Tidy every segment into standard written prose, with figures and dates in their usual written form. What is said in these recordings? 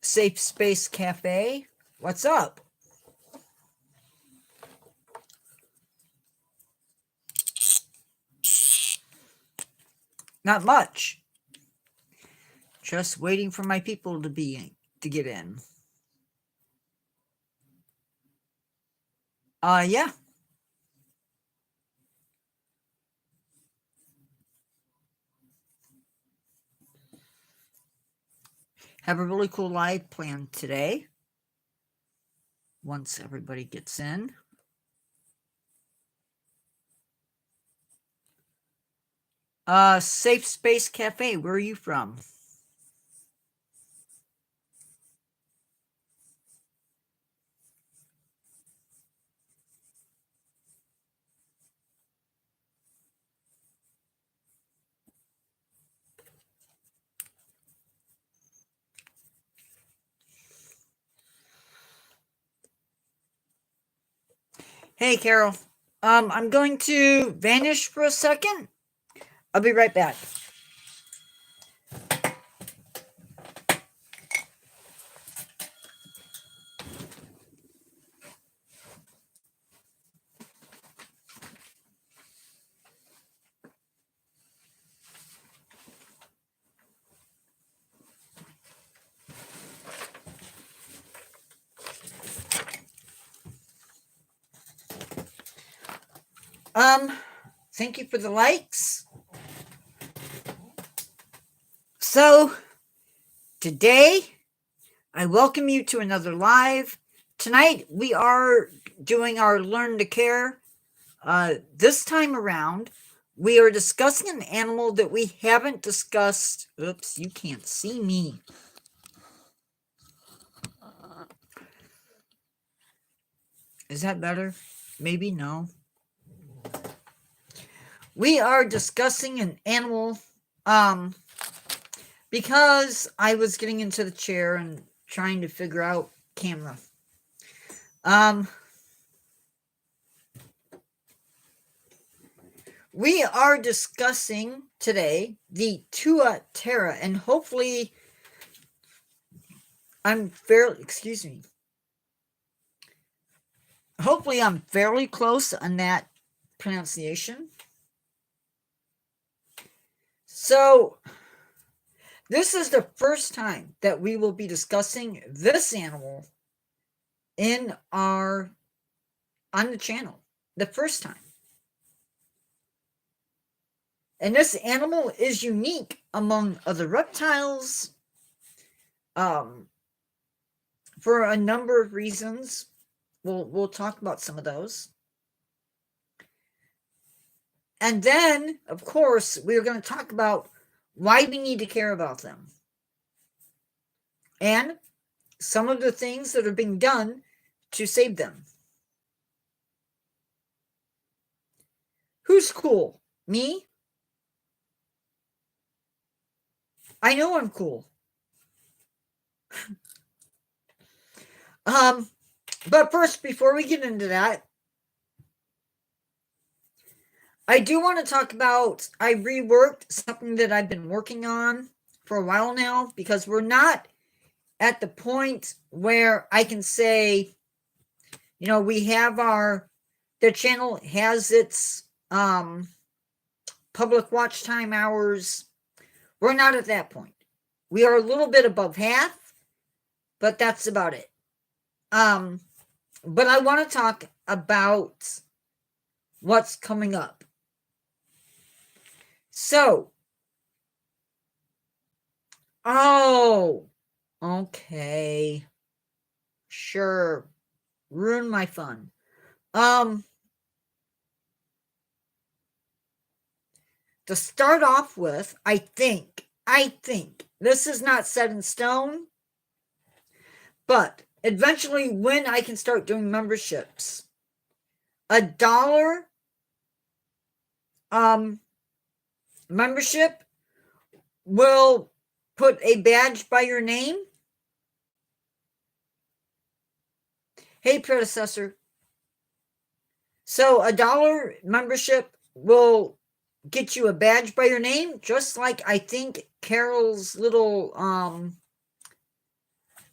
Safe Space Cafe. What's up? Not much. Just waiting for my people to get in. Yeah. Have a really cool live planned today. Once everybody gets in. Safe Space Cafe, where are you from? Hey, Carol. I'm going to vanish for a second. I'll be right back. Thank you for the likes. So, today, I welcome you to another live. Tonight, we are doing our Learn to Care. This time around, we are discussing an animal that we haven't discussed. Oops, you can't see me. Is that better? Maybe no. We are discussing an animal, because I was getting into the chair and trying to figure out camera. We are discussing today the Tuatara, and hopefully hopefully I'm fairly close on that pronunciation. So, this is the first time that we will be discussing this animal on the channel. The first time. And this animal is unique among other reptiles for a number of reasons. We'll talk about some of those. And then, of course, we're going to talk about why we need to care about them. And some of the things that are being done to save them. Who's cool? Me? I know I'm cool. But first, before we get into that, I do want to talk about, I reworked something that I've been working on for a while now, because we're not at the point where I can say, we have the channel has its public watch time hours. We're not at that point. We are a little bit above half, but that's about it. But I want to talk about what's coming up. So, okay. Sure. Ruin my fun. To start off with, I think this is not set in stone, but eventually when I can start doing memberships, $1 membership will put a badge by your name. Hey, predecessor. So $1 membership will get you a badge by your name, just like I think Carol's little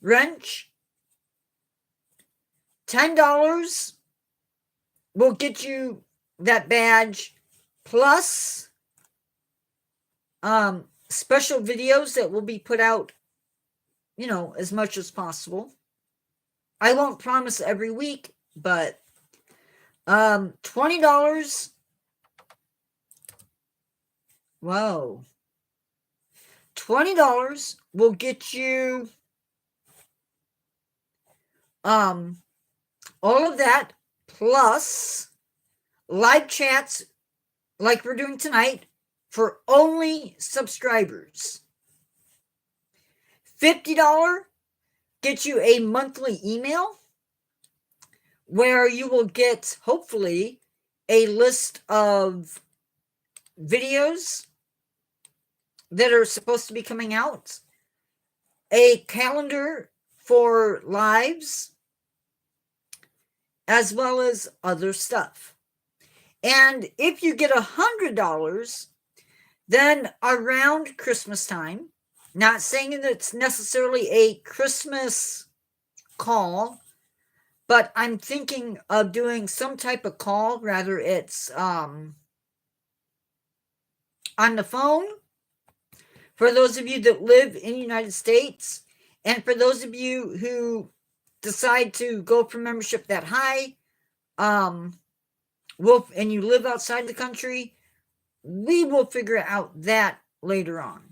wrench. $10 will get you that badge, plus special videos that will be put out, as much as possible. I won't promise every week, but $20. Whoa. $20 will get you all of that, plus live chats like we're doing tonight for only subscribers. $50 gets you a monthly email where you will get, hopefully, a list of videos that are supposed to be coming out, a calendar for lives, as well as other stuff. And if you get $100, then around Christmas time, not saying that it's necessarily a Christmas call, but I'm thinking of doing some type of call, rather it's on the phone, for those of you that live in the United States, and for those of you who decide to go for membership that high, and you live outside the country, we will figure out that later on.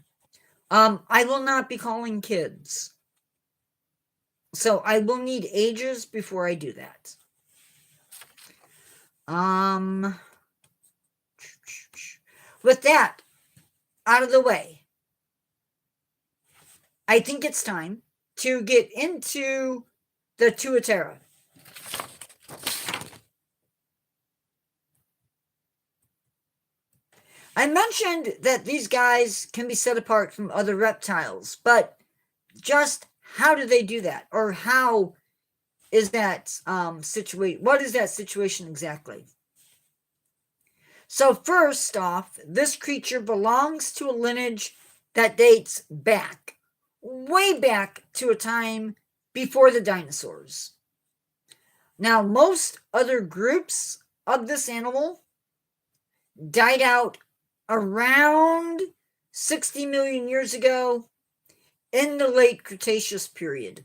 I will not be calling kids, so I will need ages before I do that. With that out of the way, I think it's time to get into the Tuatara. I mentioned that these guys can be set apart from other reptiles, but just how do they do that? Or how is that situation? What is that situation exactly? So first off, this creature belongs to a lineage that dates back, way back to a time before the dinosaurs. Now, most other groups of this animal died out around 60 million years ago in the late Cretaceous period.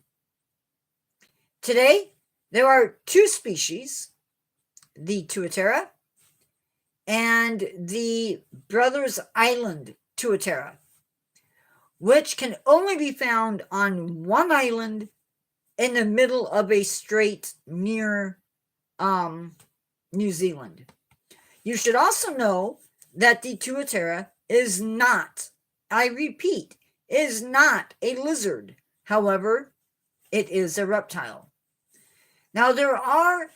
Today, there are two species, the Tuatara and the Brothers Island Tuatara, which can only be found on one island in the middle of a strait near New Zealand. You should also know that the Tuatara is not, I repeat, is not a lizard. However, it is a reptile. Now, there are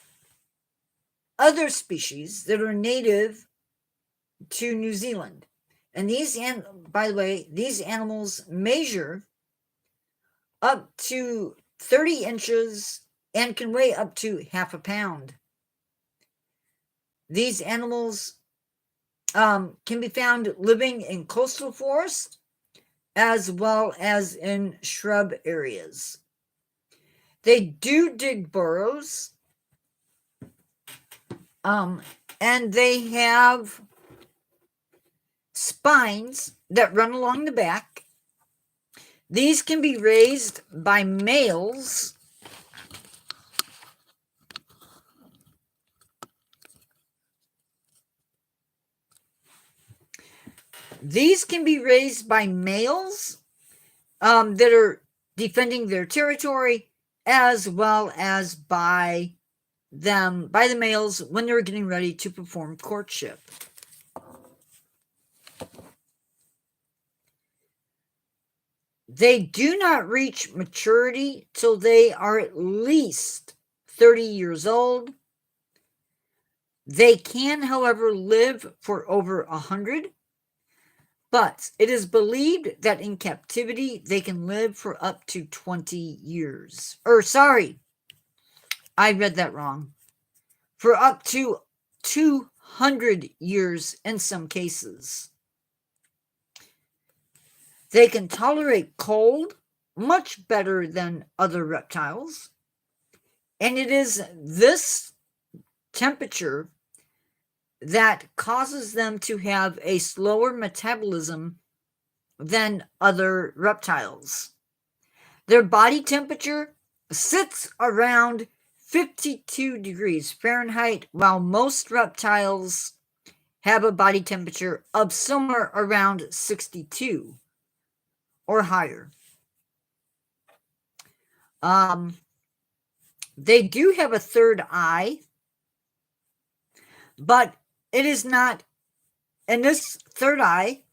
other species that are native to New Zealand. And by the way, these animals measure up to 30 inches and can weigh up to half a pound. These animals can be found living in coastal forests as well as in shrub areas. They do dig burrows, and they have spines that run along the back. These can be raised by males. These can be raised by males that are defending their territory, as well as by the males when they're getting ready to perform courtship. They do not reach maturity till they are at least 30 years old. They can, however, live for over 100. But it is believed that in captivity, they can live for up to 20 years. I read that wrong. For up to 200 years in some cases. They can tolerate cold, much better than other reptiles. And it is this temperature that causes them to have a slower metabolism than other reptiles. Their body temperature sits around 52 degrees Fahrenheit, while most reptiles have a body temperature of somewhere around 62 or higher. They do have a third eye, but it is not, and this third eye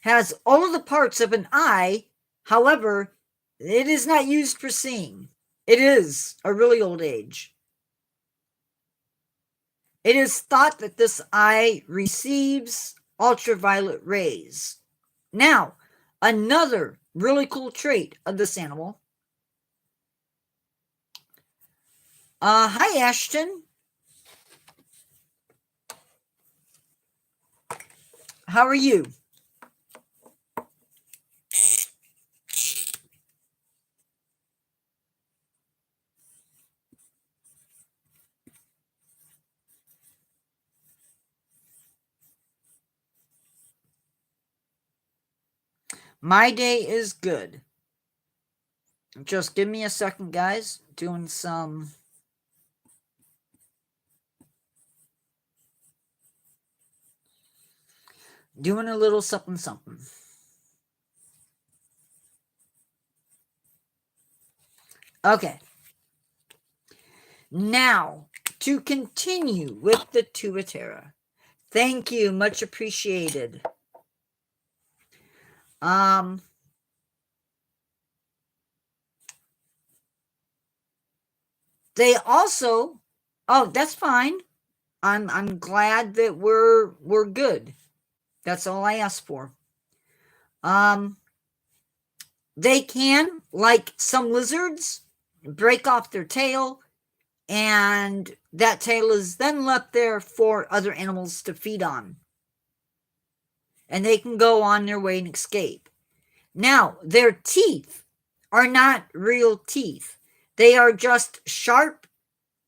has all of the parts of an eye. However, it is not used for seeing. It is a really old age. It is thought that this eye receives ultraviolet rays. Now, another really cool trait of this animal. Hi, Ashton. How are you? My day is good. Just give me a second, guys. Doing a little something something. Okay. Now, to continue with the Tuatara. Thank you, much appreciated. They also, oh, that's fine. I'm glad that we're good. That's all I asked for. They can, like some lizards, break off their tail, and that tail is then left there for other animals to feed on. And they can go on their way and escape. Now, their teeth are not real teeth. They are just sharp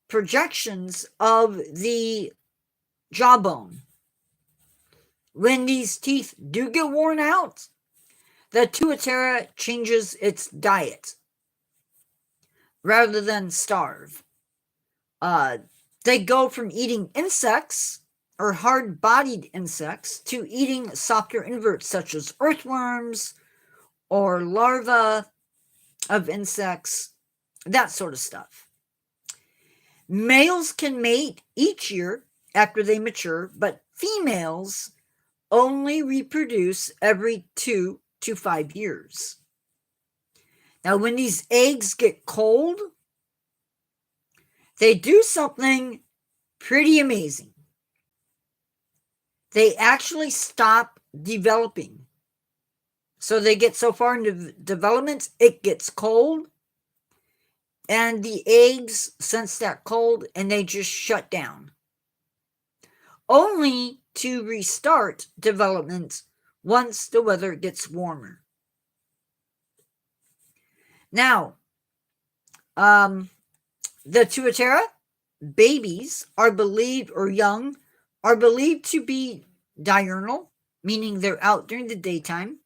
projections of the jawbone. When these teeth do get worn out, the Tuatara changes its diet rather than starve. They go from eating insects or hard-bodied insects to eating softer inverts such as earthworms or larvae of insects, that sort of stuff. Males can mate each year after they mature, but females only reproduce every 2 to 5 years. Now, when these eggs get cold, they do something pretty amazing. They actually stop developing. So they get so far into development, it gets cold, and the eggs sense that cold, and they just shut down. Only to restart development once the weather gets warmer. Now, the Tuatara babies are believed, or young, are believed to be diurnal, meaning they're out during the daytime,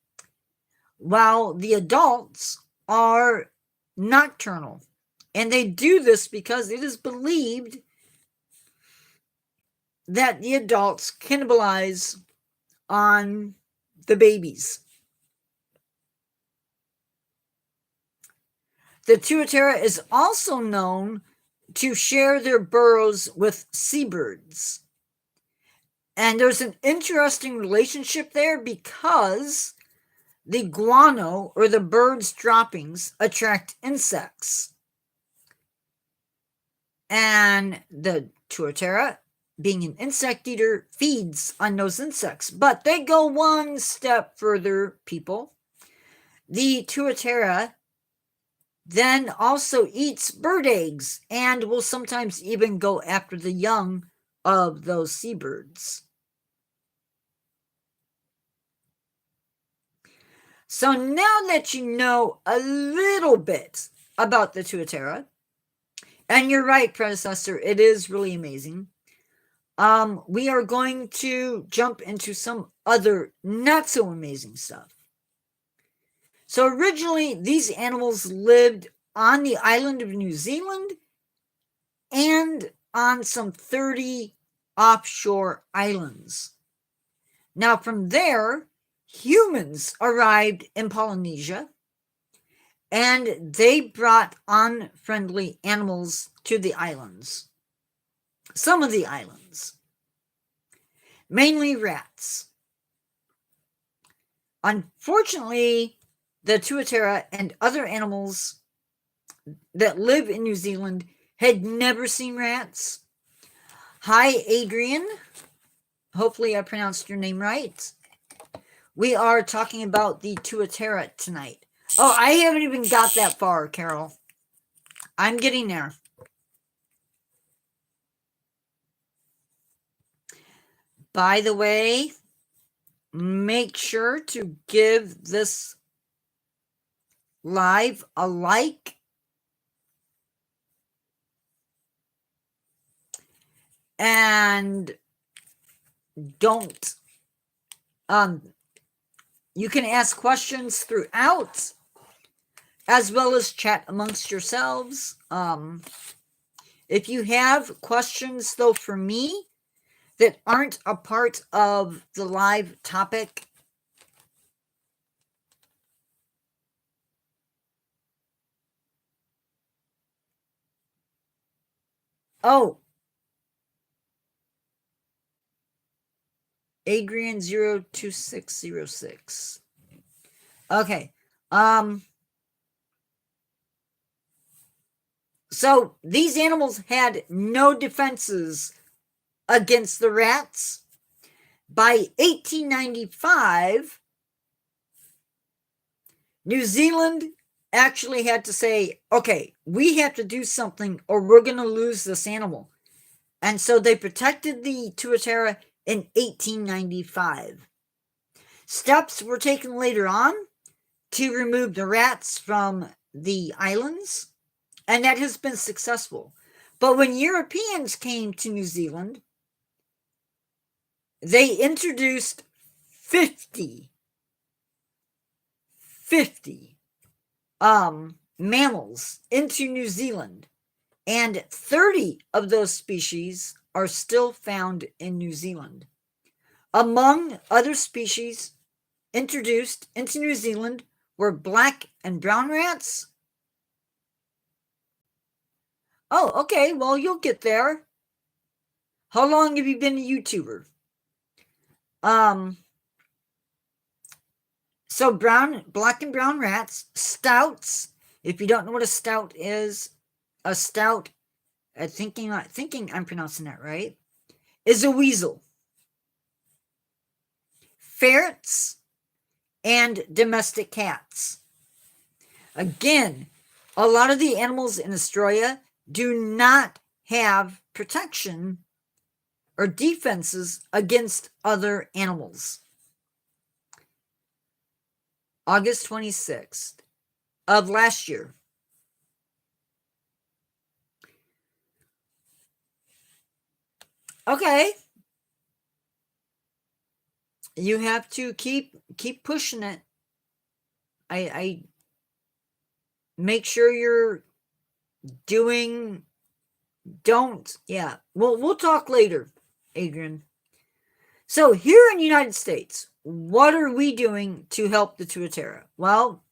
while the adults are nocturnal. And they do this because it is believed that the adults cannibalize on the babies. The Tuatara is also known to share their burrows with seabirds. And there's an interesting relationship there because the guano, or the bird's droppings, attract insects. And the Tuatara, being an insect eater, feeds on those insects. But they go one step further, people. The Tuatara then also eats bird eggs and will sometimes even go after the young of those seabirds. So now that you know a little bit about the Tuatara, and you're right, predecessor, it is really amazing. We are going to jump into some other not so amazing stuff. So originally, these animals lived on the island of New Zealand and on some 30 offshore islands. Now, from there, humans arrived in Polynesia and they brought unfriendly animals to the islands. Some of the islands, mainly rats. Unfortunately, the Tuatara and other animals that live in New Zealand had never seen rats. Hi, Adrian. Hopefully I pronounced your name right. We are talking about the Tuatara tonight. Oh, I haven't even got that far, Carol. I'm getting there. By the way, make sure to give this live a like. And don't, you can ask questions throughout, as well as chat amongst yourselves. If you have questions, though, for me that aren't a part of the live topic, oh, Adrian 02606. Okay. So these animals had no defenses against the rats. By 1895, New Zealand actually had to say, okay, we have to do something or we're going to lose this animal. And so they protected the Tuatara in 1895. Steps were taken later on to remove the rats from the islands, and that has been successful. But when Europeans came to New Zealand, they introduced 50 mammals into New Zealand, and 30 of those species are still found in New Zealand. Among other species introduced into New Zealand were black and brown rats. Oh, okay, well, you'll get there. How long have you been a YouTuber? So black and brown rats, stouts. If you don't know what a stout is, a stout, thinking I'm pronouncing that right, is a weasel. Ferrets and domestic cats. Again, a lot of the animals in Australia do not have protection or defenses against other animals. August 26th of last year. Okay. You have to keep pushing it. I make sure you're doing, don't, yeah. We'll talk later, Adrian. So here in the United States, what are we doing to help the Tuatara? Well,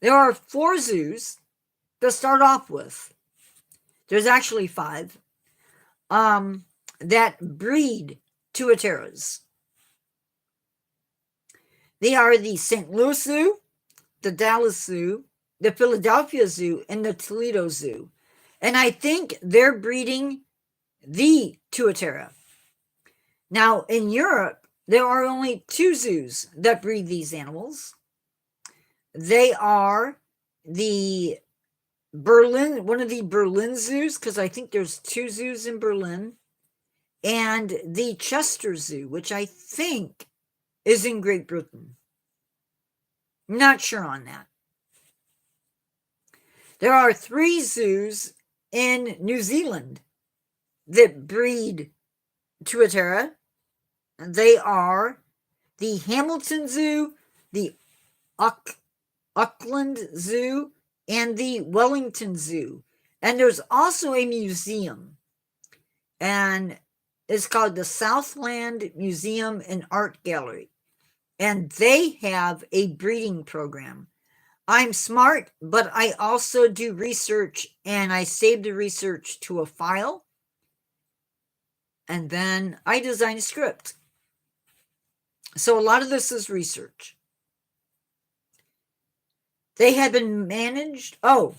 there are 4 zoos to start off with. There's actually 5 that breed Tuataras. They are the St. Louis Zoo, the Dallas Zoo, the Philadelphia Zoo, and the Toledo Zoo. And I think they're breeding the Tuatara. Now, in Europe, there are only 2 zoos that breed these animals. They are the Berlin, one of the Berlin zoos, because I think there's 2 zoos in Berlin, and the Chester Zoo, which I think is in Great Britain. Not sure on that. There are 3 zoos in New Zealand that breed Tuatara. They are the Hamilton Zoo, the Auckland Zoo, and the Wellington Zoo. And there's also a museum, and it's called the Southland Museum and Art Gallery. And they have a breeding program. I'm smart, but I also do research, and I save the research to a file, and then I design a script. So a lot of this is research. They have been managed. Oh,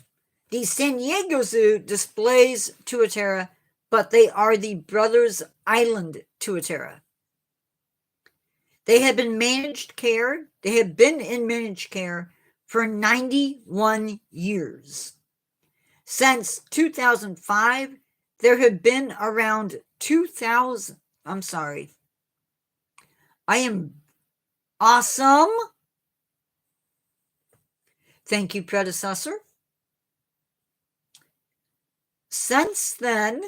the San Diego Zoo displays Tuatara, but they are the Brothers Island Tuatara. They have been managed care. They have been in managed care for 91 years. Since 2005, there have been around 2,000. I'm sorry. I am awesome. Thank you, predecessor. Since then,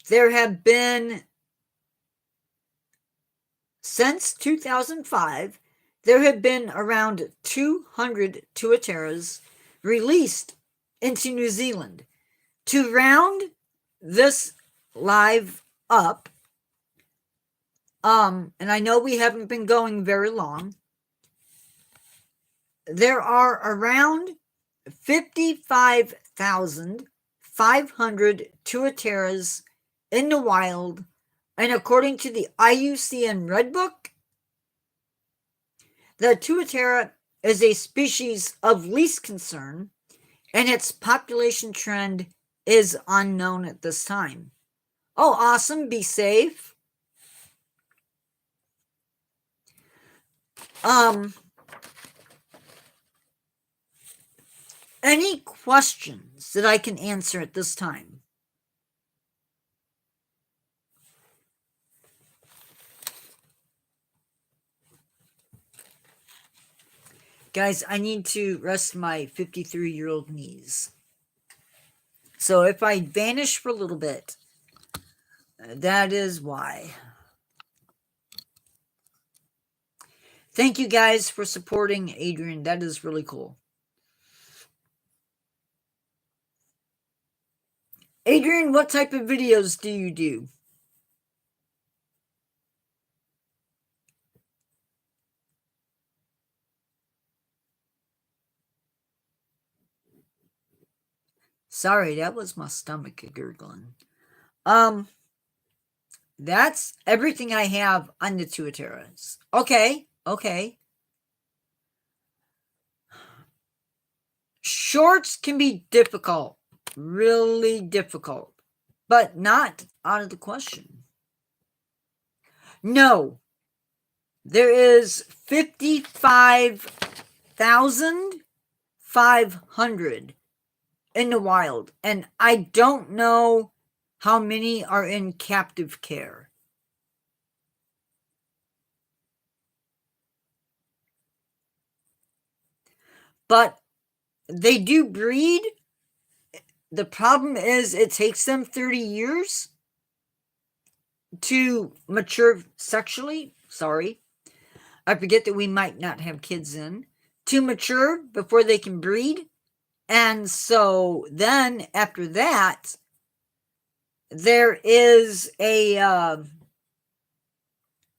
there have been, since 2005, there have been around 200 Tuataras released into New Zealand. To round this live up, and I know we haven't been going very long, there are around 55,500 Tuataras in the wild, and according to the IUCN Red Book, the Tuatara is a species of least concern, and its population trend is unknown at this time. Oh, awesome. Be safe. Any questions that I can answer at this time? Guys, I need to rest my 53-year-old knees. So if I vanish for a little bit, that is why. Thank you guys for supporting Adrian. That is really cool. Adrian, what type of videos do you do? Sorry, that was my stomach gurgling. That's everything I have on the Tuataras. Okay. Shorts can be difficult, really difficult, but not out of the question. No, there is 55,500 in the wild, and I don't know how many are in captive care. But they do breed. The problem is it takes them 30 years to mature sexually. Sorry. I forget that we might not have kids in. To mature before they can breed. And so then after that, there is a,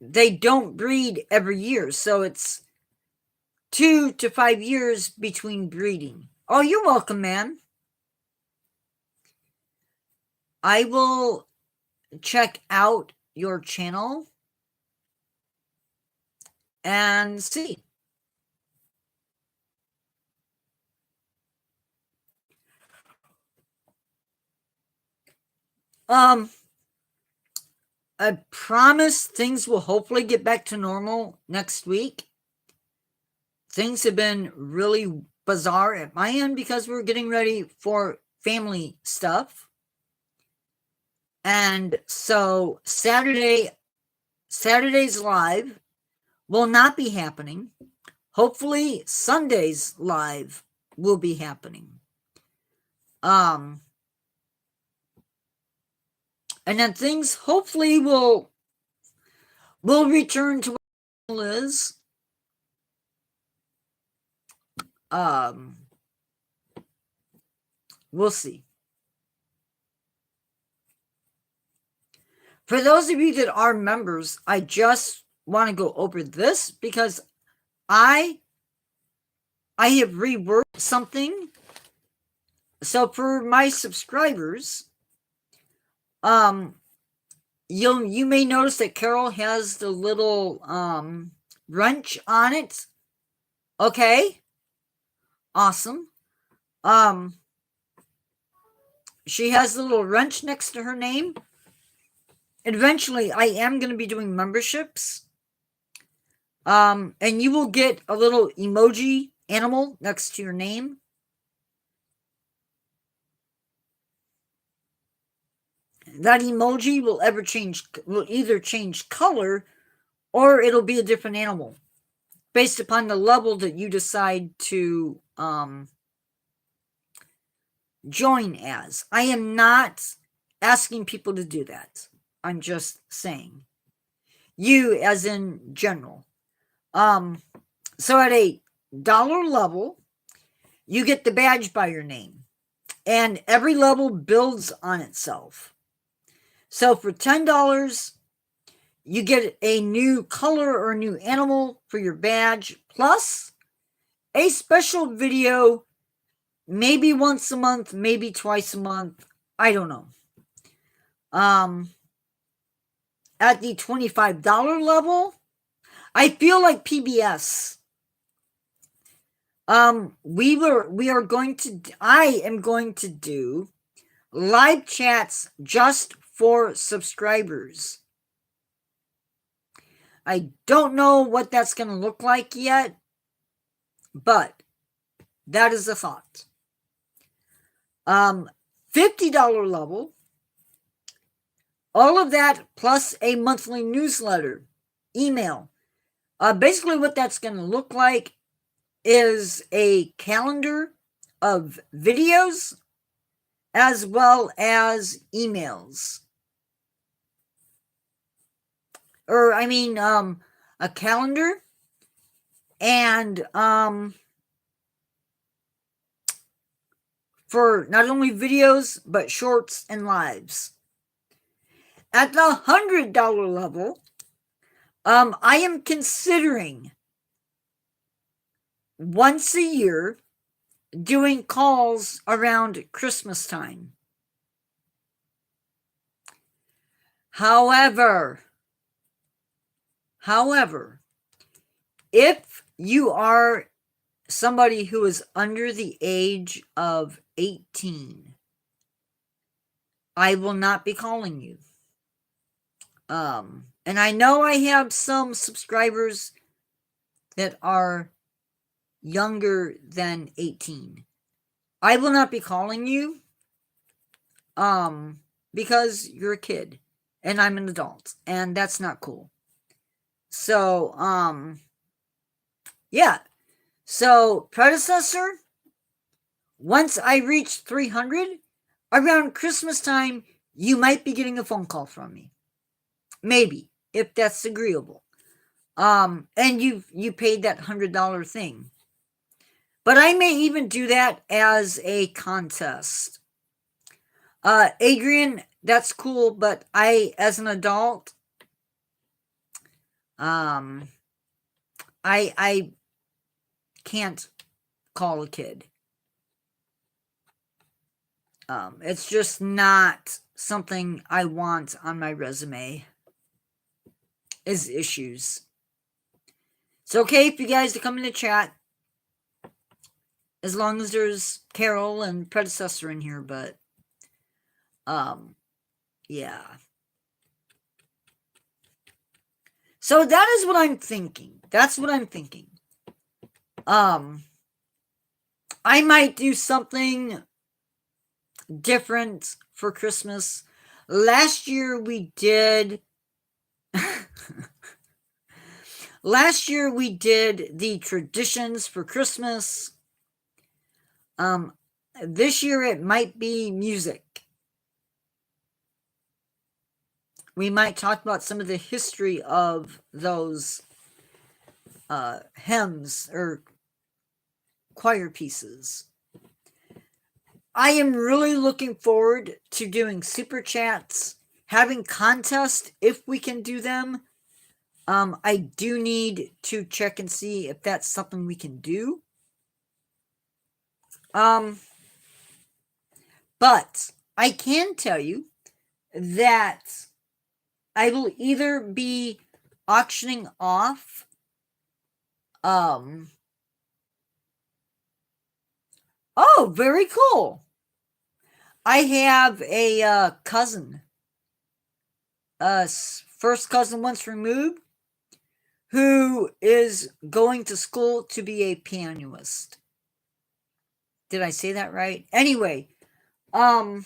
they don't breed every year. So it's 2 to 5 years between breeding. Oh, you're welcome, man. I will check out your channel and see. I promise things will hopefully get back to normal next week. Things have been really bizarre at my end because we're getting ready for family stuff. And so Saturday, Saturday's live will not be happening. Hopefully Sunday's live will be happening. And then things hopefully will return to what it is. We'll see. For those of you that are members, I just want to go over this because I have reworked something. So for my subscribers, you may notice that Carol has the little wrench on it. Okay. Awesome. She has the little wrench next to her name. Eventually, I am going to be doing memberships. And you will get a little emoji animal next to your name. That emoji will either change color or it'll be a different animal based upon the level that you decide to join as. I am not asking people to do that. I'm just saying. You as in general. So at $1 level, you get the badge by your name. And every level builds on itself. So for $10, you get a new color or a new animal for your badge, plus a special video, maybe once a month, maybe twice a month. I don't know. At the $25 level, I feel like PBS. I am going to do live chats just for subscribers. I don't know what that's going to look like yet, but that is a thought. $50 level, all of that plus a monthly newsletter, email. Basically what that's going to look like is a calendar of videos as well as emails. A calendar and for not only videos but shorts and lives. At the $100 level, I am considering once a year doing calls around Christmas time. However, if you are somebody who is under the age of 18, I will not be calling you. And I know I have some subscribers that are younger than 18. I will not be calling you because you're a kid and I'm an adult and that's not cool. So yeah. So predecessor, once I reach 300 around Christmas time, you might be getting a phone call from me. Maybe, if that's agreeable. And you paid that $100 thing. But I may even do that as a contest. Adrian, that's cool, but I, as an adult, I can't call a kid. It's just not something I want on my resume. Is issues. It's okay if you guys to come in the chat, as long as there's Carol and predecessor in here, but yeah. So that is what I'm thinking. That's what I'm thinking. I might do something different for Christmas. Last year we did Last year we did the traditions for Christmas. This year it might be music. We might talk about some of the history of those hymns or choir pieces. I am really looking forward to doing super chats, having contests if we can do them. I do need to check and see if that's something we can do. But I can tell you that I will either be auctioning off oh, very cool. I have a cousin, first cousin once removed, who is going to school to be a pianist. Did I say that right? Anyway, I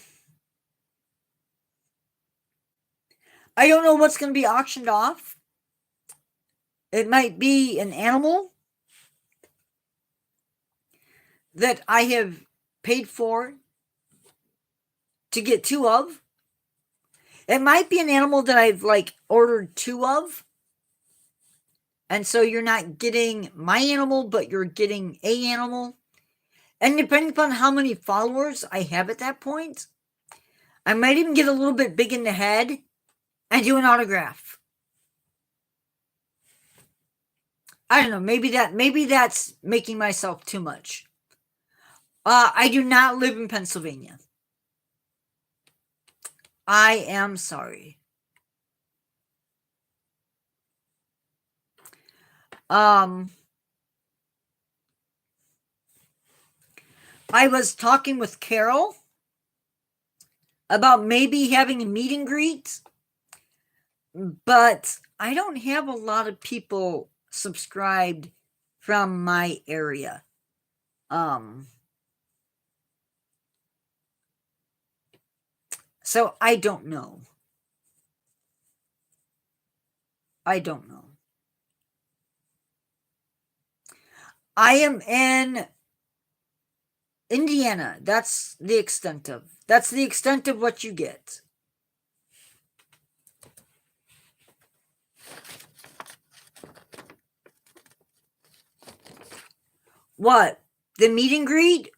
don't know what's going to be auctioned off. It might be an animal that I have paid for to get 2 of. It might be an animal that I've ordered 2 of. And so you're not getting my animal, but you're getting a animal. And depending upon how many followers I have at that point, I might even get a little bit big in the head and do an autograph. I don't know, maybe that's making myself too much. I do not live in Pennsylvania. I am sorry. I was talking with Carol about maybe having a meet and greet, but I don't have a lot of people subscribed from my area. So I don't know. I don't know. I am in Indiana. That's the extent of what you get. What? The meet and greet?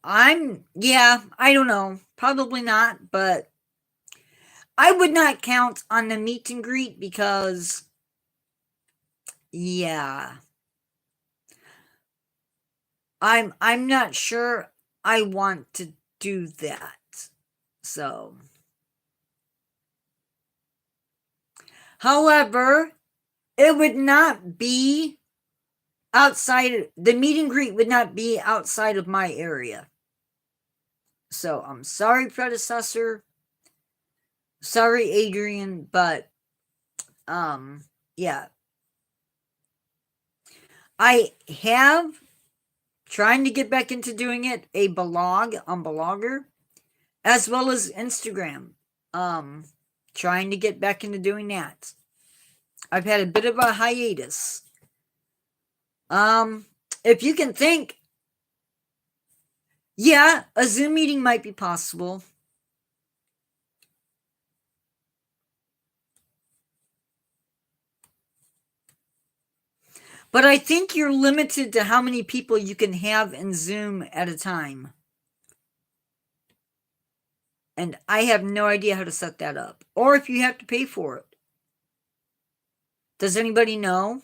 I don't know. Probably not, but I would not count on the meet and greet because, yeah. I'm not sure I want to do that. So, however, it would not be outside, the meet and greet would not be outside of my area. So I'm sorry, predecessor. Sorry, Adrian, but yeah. I have trying to get back into doing it, a blog on Blogger, as well as Instagram. Trying to get back into doing that. I've had a bit of a hiatus. If you can think, yeah, a Zoom meeting might be possible. But I think you're limited to how many people you can have in Zoom at a time. And I have no idea how to set that up. Or if you have to pay for it. Does anybody know?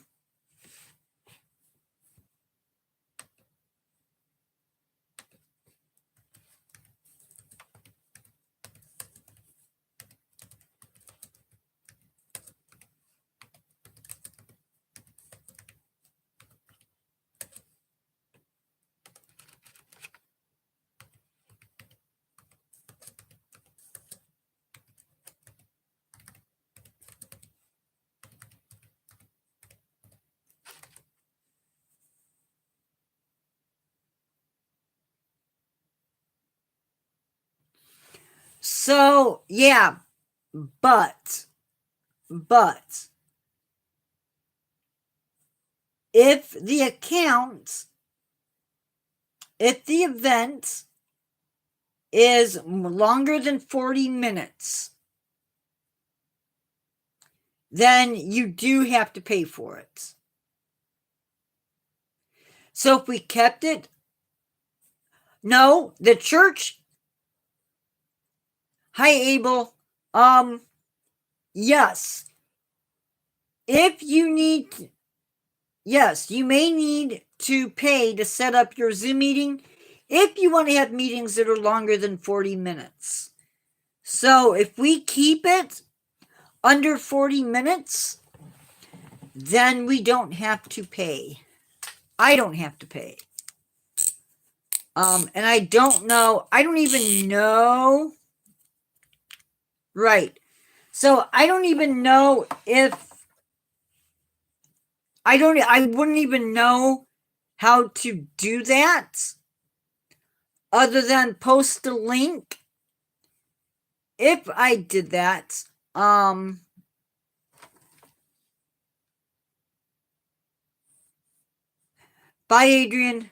So, yeah, but But if the event is longer than 40 minutes, then you do have to pay for it. So if we kept it, no, the church, hi Abel, yes, if you need, yes, you may need to pay to set up your Zoom meeting if you want to have meetings that are longer than 40 minutes. So if we keep it under 40 minutes, then we don't have to pay. I don't have to pay. And I don't even know. Right. So I don't even know if I wouldn't even know how to do that other than post a link. If I did that, bye Adrian.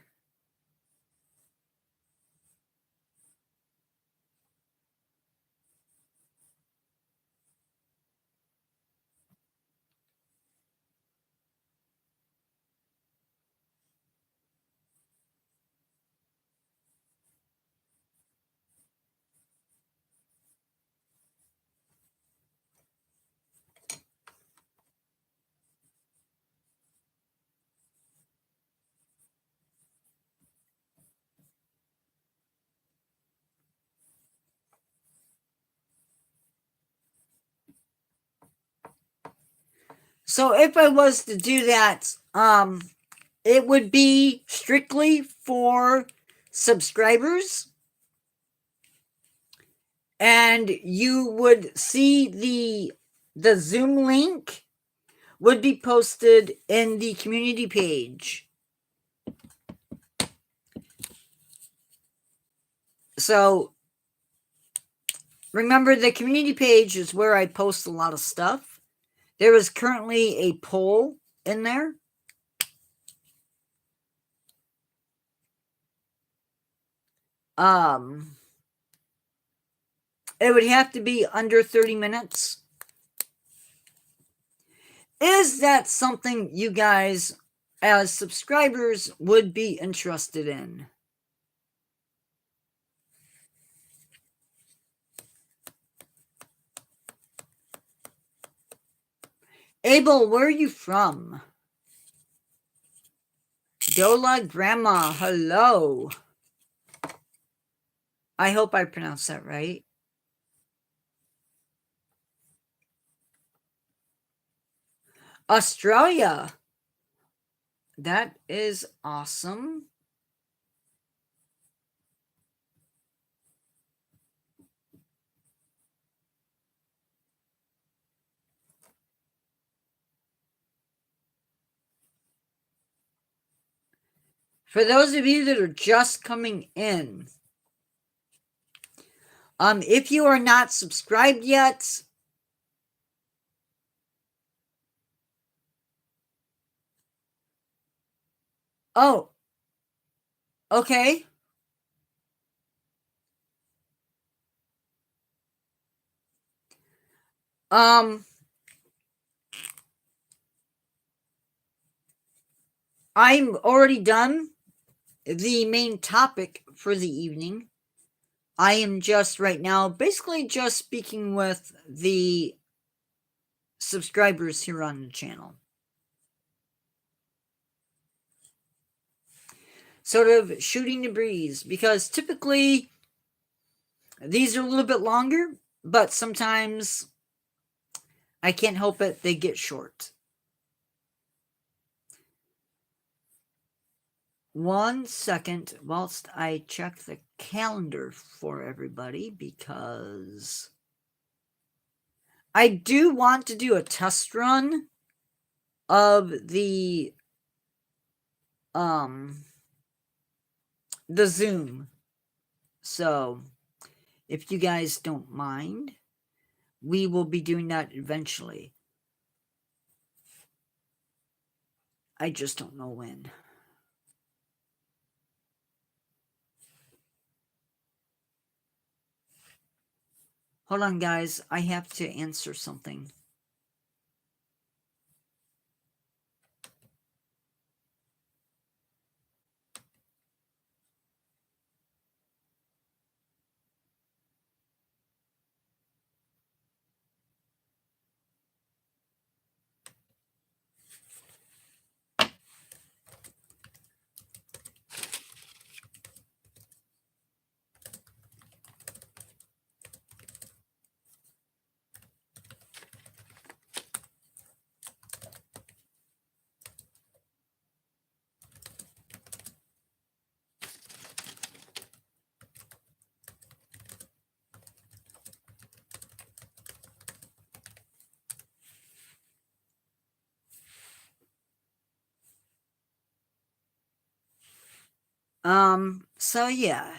So if I was to do that, it would be strictly for subscribers, and you would see the Zoom link would be posted in the community page. So remember, the community page is where I post a lot of stuff. There is currently a poll in there. It would have to be under 30 minutes. Is that something you guys as subscribers would be interested in? Abel, where are you from? Dola Grandma, hello. I hope I pronounced that right. Australia. That is awesome. For those of you that are just coming in, if you are not subscribed yet, oh, okay. I'm already done the main topic for the evening. I am just right now basically just speaking with the subscribers here on the channel. Sort of shooting the breeze, because typically these are a little bit longer, but sometimes I can't help it, they get short. 1 second whilst I check the calendar for everybody, because I do want to do a test run of the Zoom. So if you guys don't mind, we will be doing that eventually. I just don't know when. Hold on, guys. I have to answer something. So yeah.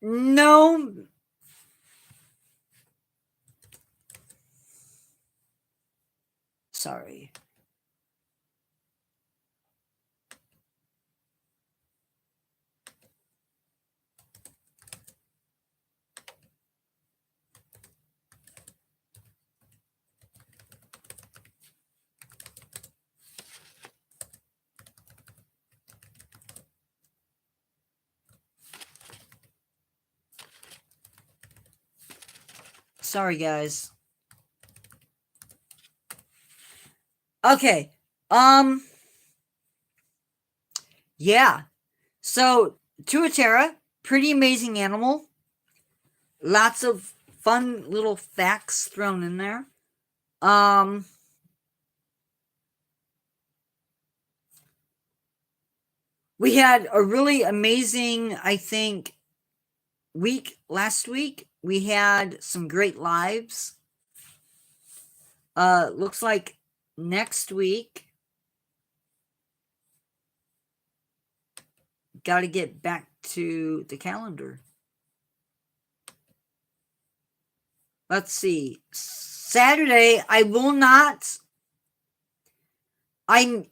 No. Sorry. Sorry, guys. Okay. Yeah. So, Tuatara, pretty amazing animal. Lots of fun little facts thrown in there. We had a really amazing, I think, week last week. We had some great lives. Looks like next week, got to get back to the calendar. Let's see. Saturday, I'm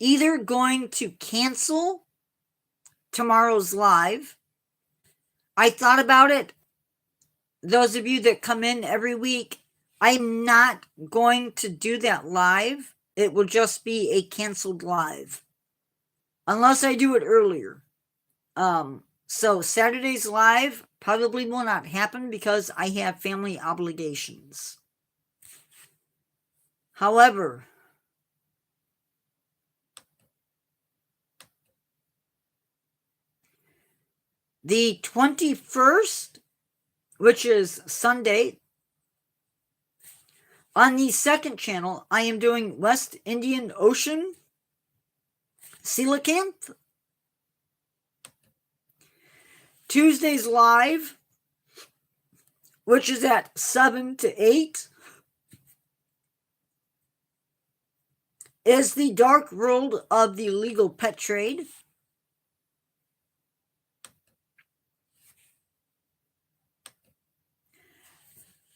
either going to cancel tomorrow's live. I thought about it. Those of you that come in every week, I'm not going to do that live. It will just be a canceled live. Unless I do it earlier. So Saturday's live probably will not happen because I have family obligations. However, the 21st, which is Sunday, on the second channel, I am doing West Indian Ocean coelacanth. Tuesday's live, which is at 7 to 8, is the dark world of the illegal pet trade.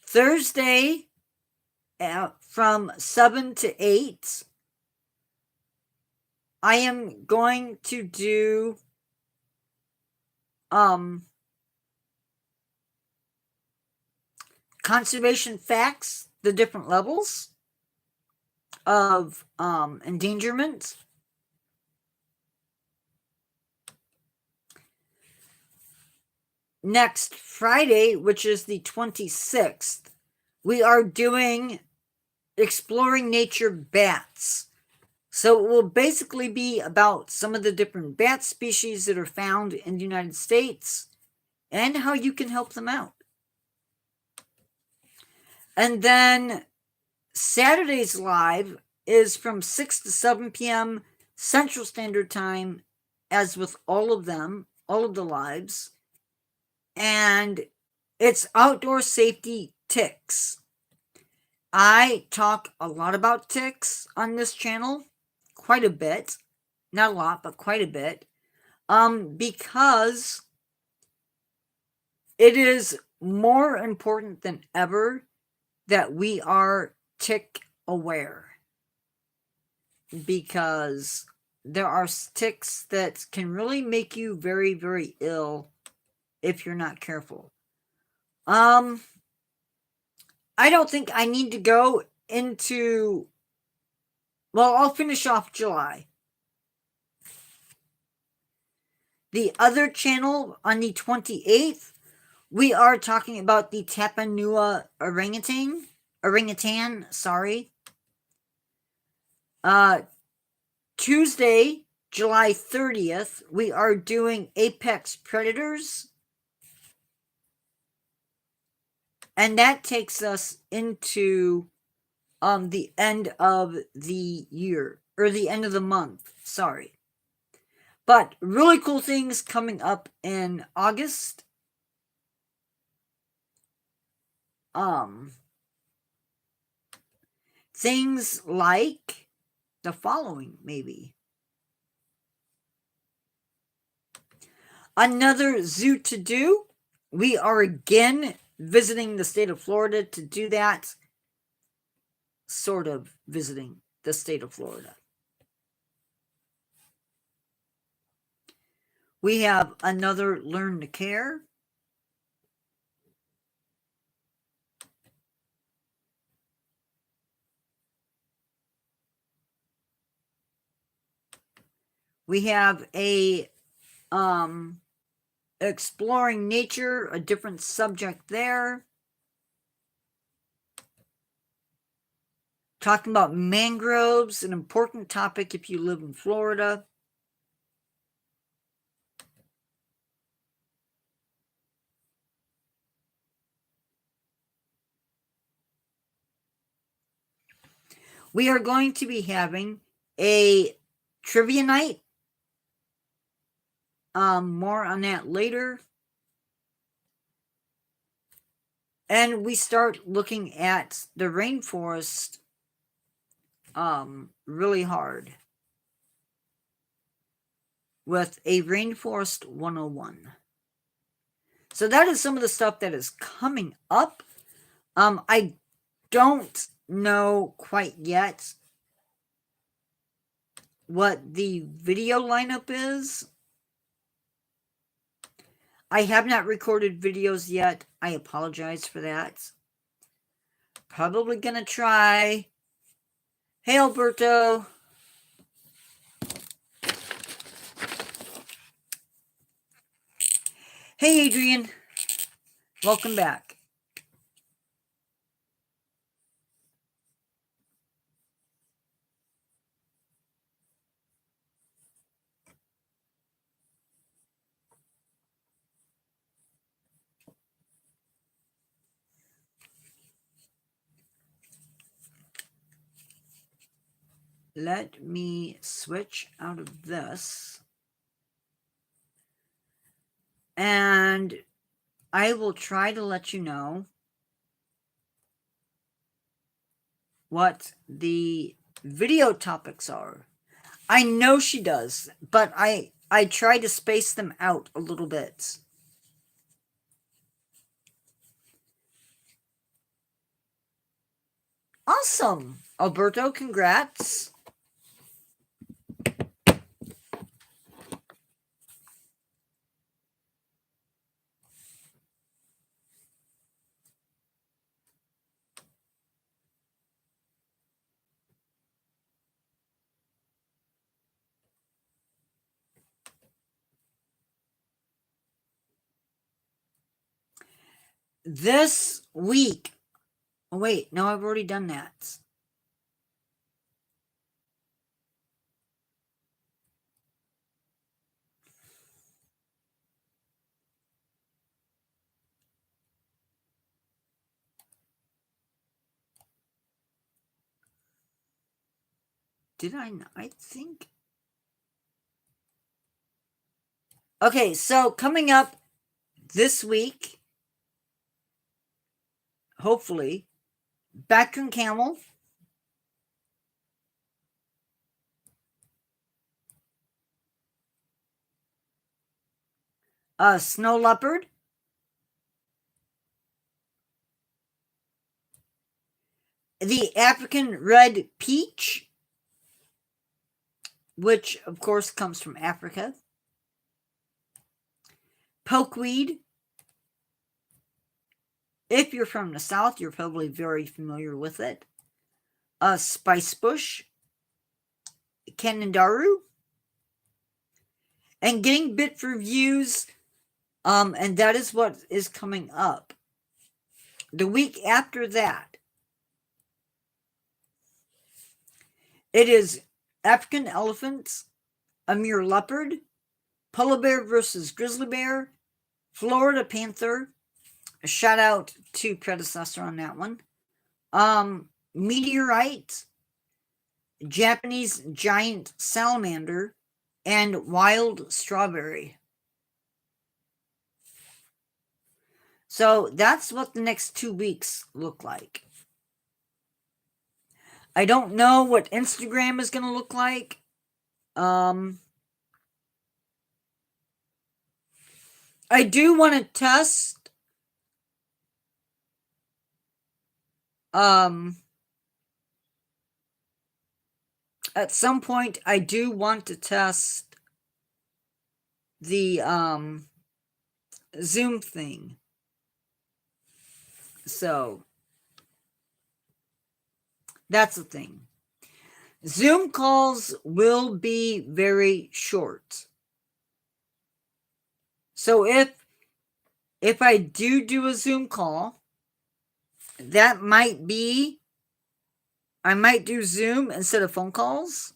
Thursday, from 7 to 8, I am going to do conservation facts, the different levels of endangerment. Next Friday, which is the 26th, we are doing exploring nature bats. So it will basically be about some of the different bat species that are found in the United States and how you can help them out. And then Saturday's live is from 6 to 7 p.m. Central Standard Time, as with all of them, all of the lives. And it's outdoor safety ticks. I talk a lot about ticks on this channel, quite a bit. Not a lot, but quite a bit. Because it is more important than ever that we are tick aware, because there are ticks that can really make you very, very ill if you're not careful. I don't think I need to go into, well, I'll finish off July. The other channel on the 28th, we are talking about the Tapanua orangutan, sorry. Tuesday, July 30th, we are doing apex predators. And that takes us into the end of the year, or the end of the month, sorry. But really cool things coming up in August. Things like the following, maybe. Another zoo to do. We are again visiting the state of Florida to do that. Sort of visiting the state of Florida. We have another Learn to Care. We have a exploring nature, a different subject there. Talking about mangroves, an important topic if you live in Florida. We are going to be having a trivia night. More on that later. And we start looking at the rainforest really hard with a Rainforest 101. So that is some of the stuff that is coming up. I don't know quite yet what the video lineup is. I have not recorded videos yet. I apologize for that. Probably gonna try. Hey, Alberto. Hey, Adrian. Welcome back. Let me switch out of this. And I will try to let you know what the video topics are. I know she does, but I try to space them out a little bit. Awesome. Alberto, congrats. This week. Oh, wait, no, I've already done that. Did I not? I think. Okay, so coming up this week, hopefully, Backroom Camel. Snow Leopard. the African red peach, which of course comes from Africa. Pokeweed. If you're from the South, you're probably very familiar with it. Spice bush. Canadaru. And getting bit reviews, and that is what is coming up. The week after that, it is African elephants, Amur leopard, polar bear versus grizzly bear, Florida panther. A shout out to predecessor on that one. Meteorite, Japanese giant salamander, and wild strawberry. So that's what the next 2 weeks look like. I don't know what Instagram is going to look like. I do want to test at some point I do want to test the Zoom thing. So that's the thing. Zoom calls will be very short. So if I do a Zoom call, that might be, I might do Zoom instead of phone calls.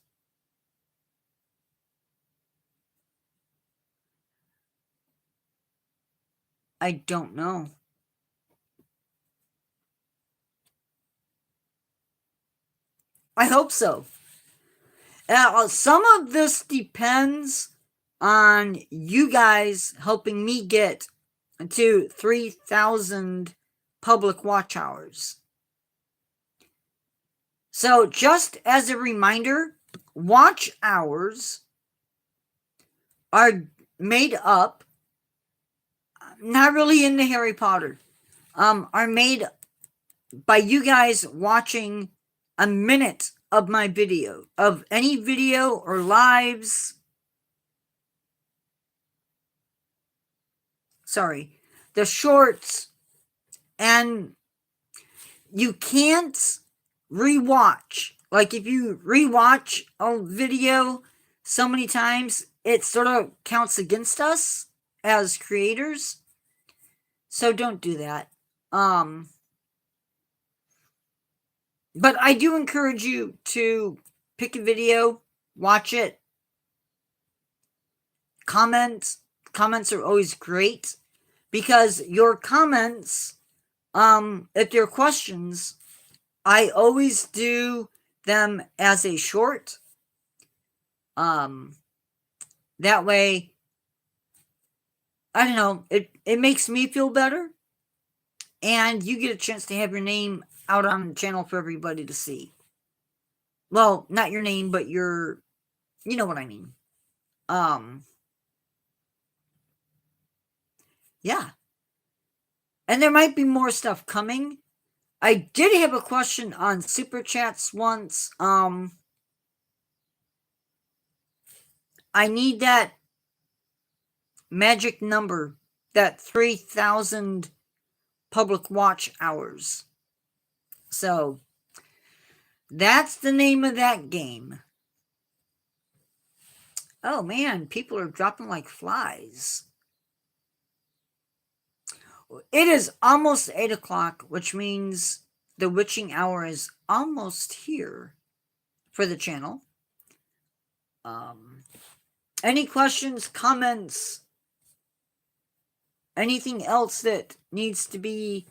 I don't know. I hope so. Some of this depends on you guys helping me get to 3,000 public watch hours. So just as a reminder, watch hours are made up, not really into Harry Potter, are made by you guys watching a minute of my video, of any video or lives. Sorry, the shorts. And you can't rewatch. Like if you rewatch a video so many times, it sort of counts against us as creators. So don't do that. But I do encourage you to pick a video, watch it, comment. Comments are always great because your comments, if they're questions, I always do them as a short. That way, I don't know, it makes me feel better. And you get a chance to have your name out on the channel for everybody to see. Well, not your name, but you know what I mean. Yeah. And there might be more stuff coming. I did have a question on Super Chats once. I need that magic number, that 3,000 public watch hours. So that's the name of that game. Oh man, people are dropping like flies. It is almost 8 o'clock, which means the witching hour is almost here for the channel. Any questions, comments, anything else that needs to be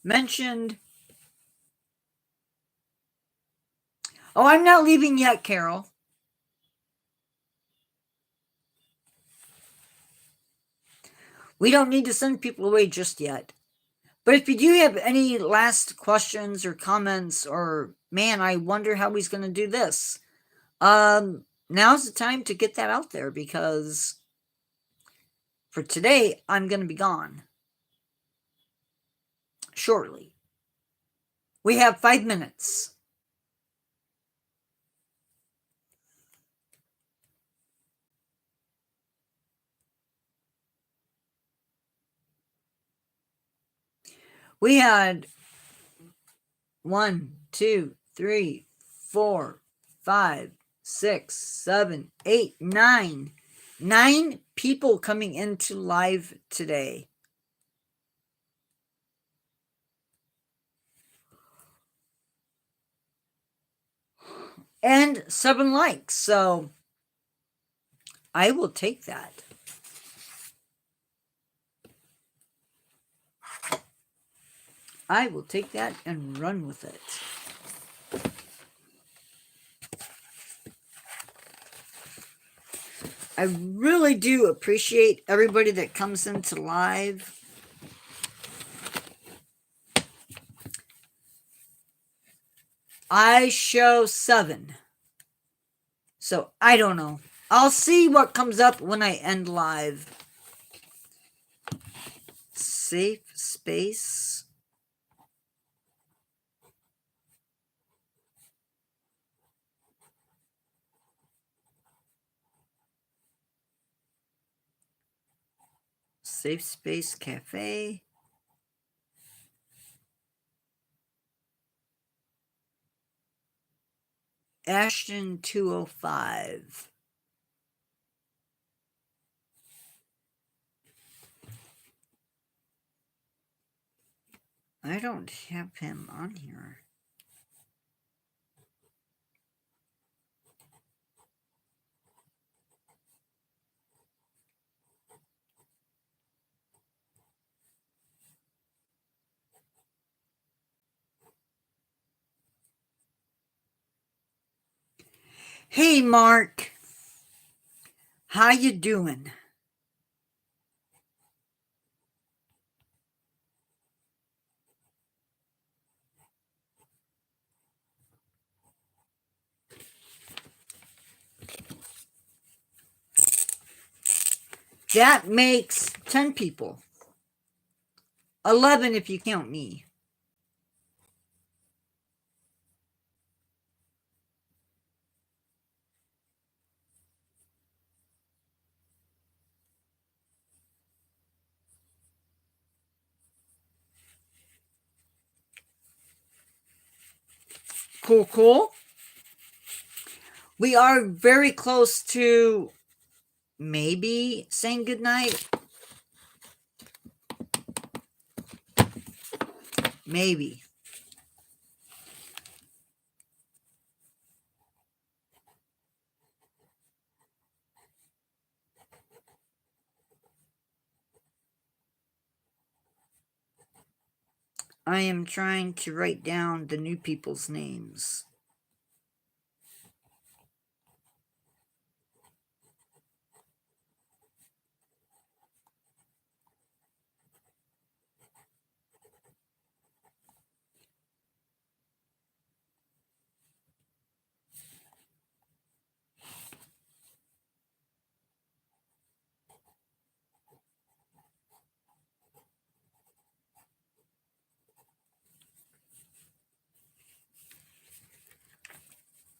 mentioned? Oh, I'm not leaving yet, Carol. We don't need to send people away just yet. But if you do have any last questions or comments, or man, I wonder how he's going to do this, now's the time to get that out there, because for today, I'm going to be gone shortly. We have 5 minutes. We had 1, 2, 3, 4, 5, 6, 7, 8, 9. 9 people coming into live today. And 7 likes. So I will take that. I will take that and run with it. I really do appreciate everybody that comes into live. I show 7. So I don't know. I'll see what comes up when I end live. Safe space. Safe Space Cafe. Ashton 205. I don't have him on here. Hey, Mark. How you doing? That makes 10 people. 11 if you count me. Cool, cool. We are very close to maybe saying goodnight. Maybe. I am trying to write down the new people's names.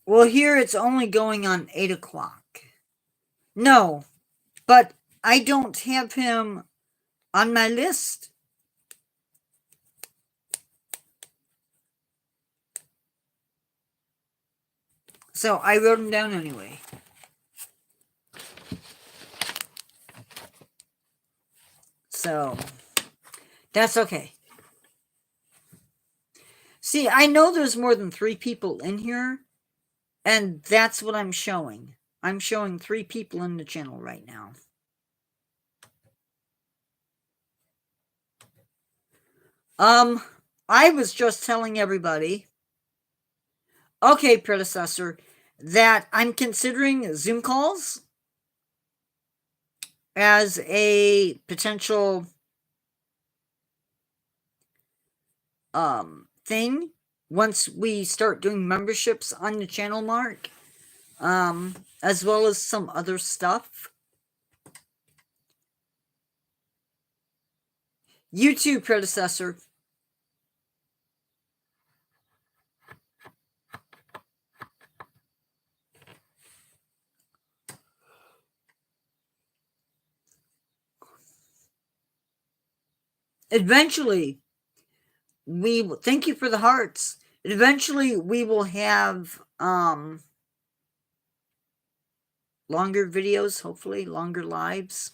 Well, here it's only going on 8 o'clock. No, but I don't have him on my list. So I wrote him down anyway. So that's okay. See, I know there's more than 3 people in here, and that's what I'm showing. I'm showing 3 people in the channel right now. I was just telling everybody, okay, predecessor, that I'm considering Zoom calls as a potential thing once we start doing memberships on the channel, Mark, as well as some other stuff. You too, predecessor. eventually thank you for the hearts. Eventually we will have longer videos, hopefully longer lives,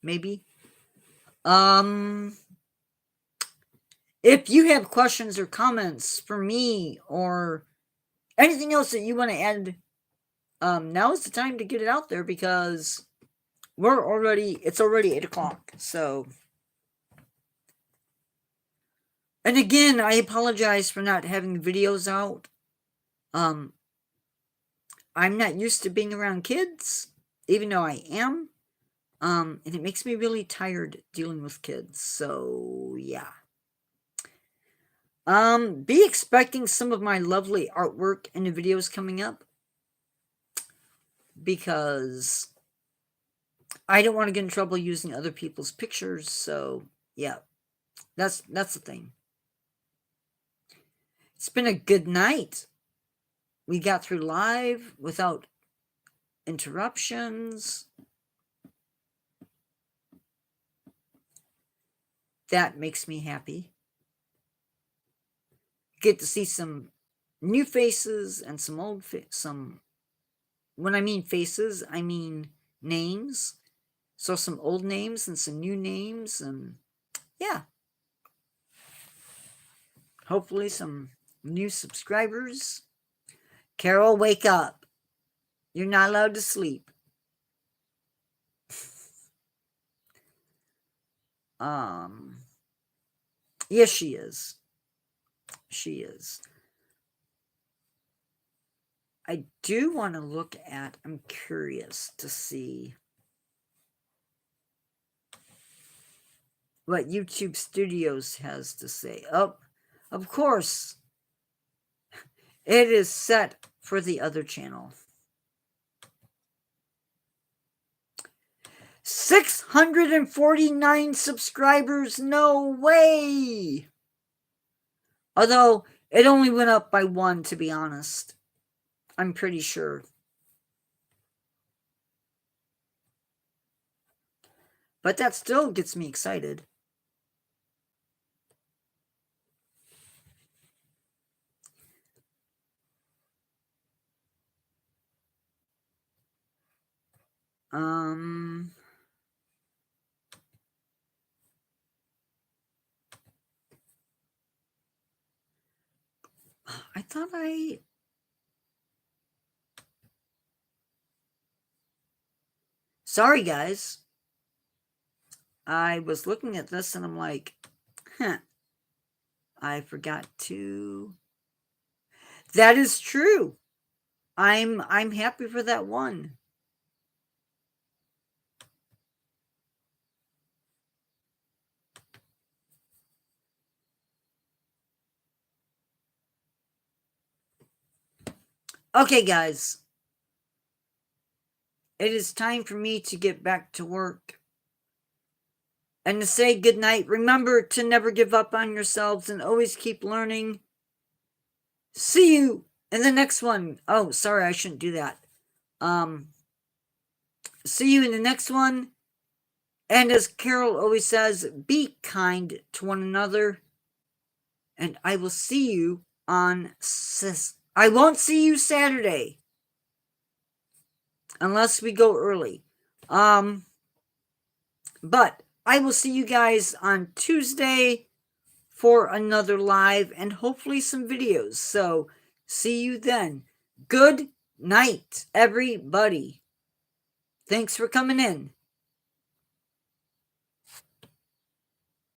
maybe. If you have questions or comments for me or anything else that you want to add, now is the time to get it out there, because it's already 8 o'clock. So, and again, I apologize for not having videos out. I'm not used to being around kids, even though I am. And it makes me really tired dealing with kids. So, yeah. Be expecting some of my lovely artwork in the videos coming up, because I don't want to get in trouble using other people's pictures. So, yeah, that's the thing. It's been a good night. We got through live without interruptions. That makes me happy. Get to see some new faces and some old when I mean faces, I mean names. So some old names and some new names, and yeah. Hopefully some new subscribers. Carol, wake up. You're not allowed to sleep. Yes, she is. She is. I do want to look at, I'm curious to see what YouTube Studios has to say. Oh, of course, it is set for the other channel. 649 subscribers, no way! Although, it only went up by 1, to be honest. I'm pretty sure. But that still gets me excited. I thought Sorry, guys. I was looking at this and I'm like, I forgot to. That is true. I'm happy for that one. Okay, guys. It is time for me to get back to work and to say good night. Remember to never give up on yourselves and always keep learning. See you in the next one. Oh, sorry, I shouldn't do that. See you in the next one. And as Carol always says, be kind to one another. And I will see you on I won't see you Saturday, unless we go early. But I will see you guys on Tuesday for another live and hopefully some videos. So see you then. Good night, everybody. Thanks for coming in.